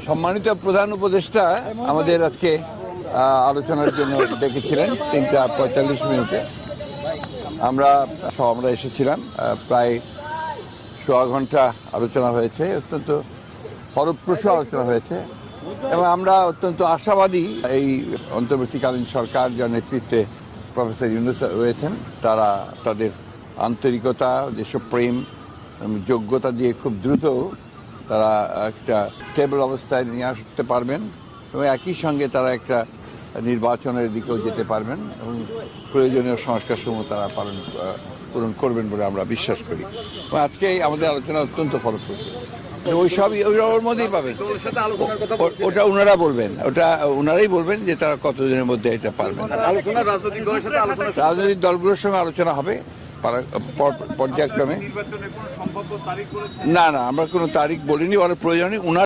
সম্মানিত প্রধান উপদেষ্টা আমাদের আজকে আলোচনার জন্য ডেকেছিলেন 3টা 45 মিনিটে। আমরা এসেছিলাম, প্রায় সোয়া ঘন্টা আলোচনা হয়েছে, অত্যন্ত ফলপ্রসূ আলোচনা হয়েছে এবং আমরা অত্যন্ত আশাবাদী এই অন্তর্বর্তীকালীন সরকার যার নেতৃত্বে প্রফেসর ইউনূস রয়েছেন তারা তাদের আন্তরিকতা, দেশপ্রেম, যোগ্যতা দিয়ে খুব দ্রুত তারা একটা স্টেবল অবস্থায় নিয়ে আসতে পারবেন এবং একই সঙ্গে তারা একটা নির্বাচনের দিকেও যেতে পারবেন এবং প্রয়োজনীয় সংস্কারসমূহ তারা পূরণ করবেন বলে আমরা বিশ্বাস করি। এবং আজকে আমাদের আলোচনা অত্যন্ত ফলপ্রসূ। ওর মধ্যেই পাবেন, ওটা ওনারা বলবেন, ওনারাই বলবেন যে তারা কতদিনের মধ্যে এটা পারবেন। রাজনৈতিক দলগুলোর সঙ্গে আলোচনা হবে পর্যায়ক্রমে। না, আমরা কোনো তারিখ বলিনি, ওরা প্রয়োজনে